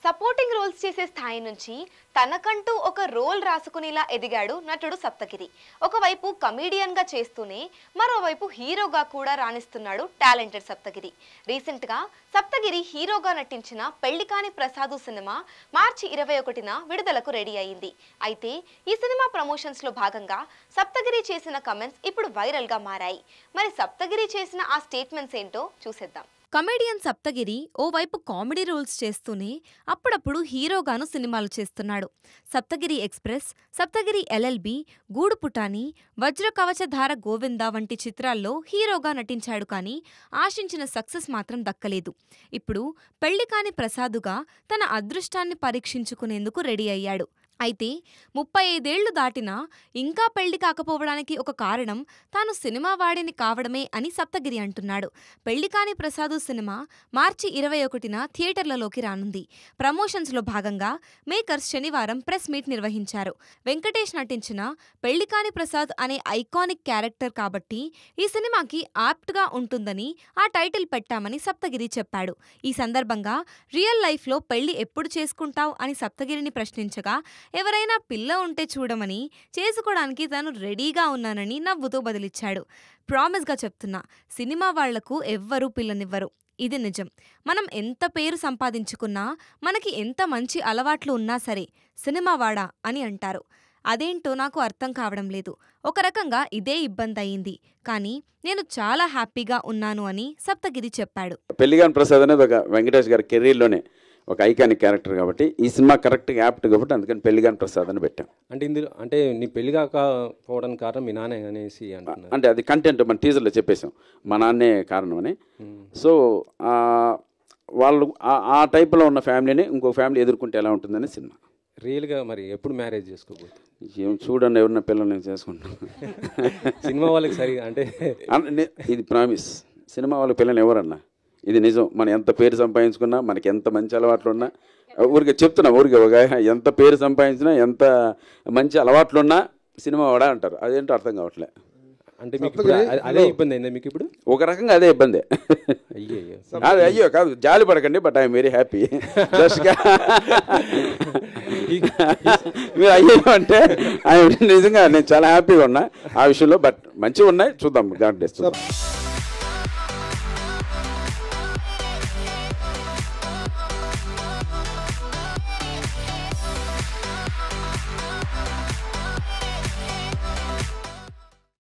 Supporting roles చేసే స్థాయి నుంచి తనకంటూ ఒక రోల్ రాసుకునేలా ఎదిగాడు నటుడు సప్తగిరి. ఒకవైపు కమీడియన్ గా చేస్తూనే మరోవైపు హీరోగా కూడా రాణిస్తున్నాడు టాలెంటెడ్ సప్తగిరి. రీసెంట్ గా సప్తగిరి హీరోగా నటించిన పెళ్లికాని ప్రసాదు సినిమా మార్చి 21న విడుదలకు రెడీ అయింది. అయితే ఈ సినిమా ప్రమోషన్స్ లో భాగంగా సప్తగిరి చేసిన కమెంట్స్ ఇప్పుడు వైరల్ గా మారాయి. మరి సప్తగిరి చేసిన ఆ స్టేట్మెంట్స్ ఏంటో చూసేద్దాం. కమెడియన్ సప్తగిరి ఓవైపు కామెడీ రోల్స్ చేస్తూనే అప్పుడప్పుడు హీరోగాను సినిమాలు చేస్తున్నాడు. సప్తగిరి ఎక్స్ప్రెస్, సప్తగిరి ఎల్ఎల్బి, గూడు పుటాని, వజ్ర కవచధార గోవింద వంటి చిత్రాల్లో హీరోగా నటించాడు. కానీ ఆశించిన సక్సెస్ మాత్రం దక్కలేదు. ఇప్పుడు పెళ్లికాని ప్రసాదుగా తన అదృష్టాన్ని పరీక్షించుకునేందుకు రెడీ అయ్యాడు. అయితే 35 ఏళ్లు దాటినా ఇంకా పెళ్లి కాకపోవడానికి ఒక కారణం తాను సినిమా వాడిని కావడమే అని సప్తగిరి అంటున్నాడు. పెళ్లికాని ప్రసాదు సినిమా మార్చి 21న థియేటర్లలోకి రానుంది. ప్రమోషన్స్లో భాగంగా మేకర్స్ శనివారం ప్రెస్ మీట్ నిర్వహించారు. వెంకటేష్ నటించిన పెళ్లికాని ప్రసాద్ అనే ఐకానిక్ క్యారెక్టర్ కాబట్టి ఈ సినిమాకి ఆప్ట్గా ఉంటుందని ఆ టైటిల్ పెట్టామని సప్తగిరి చెప్పాడు. ఈ సందర్భంగా రియల్ లైఫ్లో పెళ్లి ఎప్పుడు చేసుకుంటావ్ అని సప్తగిరిని ప్రశ్నించగా ఎవరైనా పిల్ల ఉంటే చూడమని, చేసుకోవడానికి తాను రెడీగా ఉన్నానని నవ్వుతూ బదిలిచ్చాడు. ప్రామిస్గా చెప్తున్నా, సినిమా వాళ్లకు ఎవ్వరూ పిల్లనివ్వరు. ఇది నిజం. మనం ఎంత పేరు సంపాదించుకున్నా, మనకి ఎంత మంచి అలవాట్లు ఉన్నా సరే సినిమా వాడా అని అంటారు. అదేంటో నాకు అర్థం కావడం లేదు. ఒక రకంగా ఇదే ఇబ్బంది అయింది. కానీ నేను చాలా హ్యాపీగా ఉన్నాను అని సప్తగిరి చెప్పాడు. పెళ్లికాని ప్రసాద్ అనేది ఒక వెంకటేష్ గారి కెరీర్లోనే ఒక ఐకానిక్ క్యారెక్టర్ కాబట్టి ఈ సినిమా కరెక్ట్గా యాప్ట్ కాబట్టి అందుకని పెళ్లికాని ప్రసాద్ అని పెట్టాం. అంటే ఇందులో అంటే నీ పెళ్లి కాకపోవడానికి కారణం మీ నాన్నే అనేసి అంటున్నారు. అంటే అది కంటెంట్ మన టీజర్లో చెప్పేశాం, మా నాన్నే కారణం అని. సో వాళ్ళు ఆ టైప్లో ఉన్న ఫ్యామిలీని ఇంకో ఫ్యామిలీ ఎదుర్కొంటే ఎలా ఉంటుందని సినిమా. రియల్గా మరి ఎప్పుడు మ్యారేజ్ చేసుకోబోతుంది? ఏం చూడండి, ఎవరన్నా పిల్లల్ని చేసుకుంటాం. సినిమా వాళ్ళకి సరిగా అంటే ఇది ప్రామిస్. సినిమా వాళ్ళకి పిల్లలు ఎవరన్నా, ఇది నిజం. మనం ఎంత పేరు సంపాదించుకున్నా, మనకి ఎంత మంచి అలవాట్లు ఉన్నా, ఊరికే చెప్తున్నా, ఊరికే ఒక ఎంత పేరు సంపాదించినా, ఎంత మంచి అలవాట్లున్నా సినిమా వాడా అంటారు. అదేంటో అర్థం కావట్లే. అంటే మీకు అదే ఇబ్బంది అయిందా మీకు ఇప్పుడు? ఒక రకంగా అదే ఇబ్బంది. అదే అయ్యో కాదు, జాలి పడకండి, బట్ ఐఎమ్ వెరీ హ్యాపీ. మీరు అయ్యో అంటే నిజంగా నేను చాలా హ్యాపీగా ఉన్నా ఆ విషయంలో. బట్ మంచిగా ఉన్నాయి, చూద్దాం. God bless.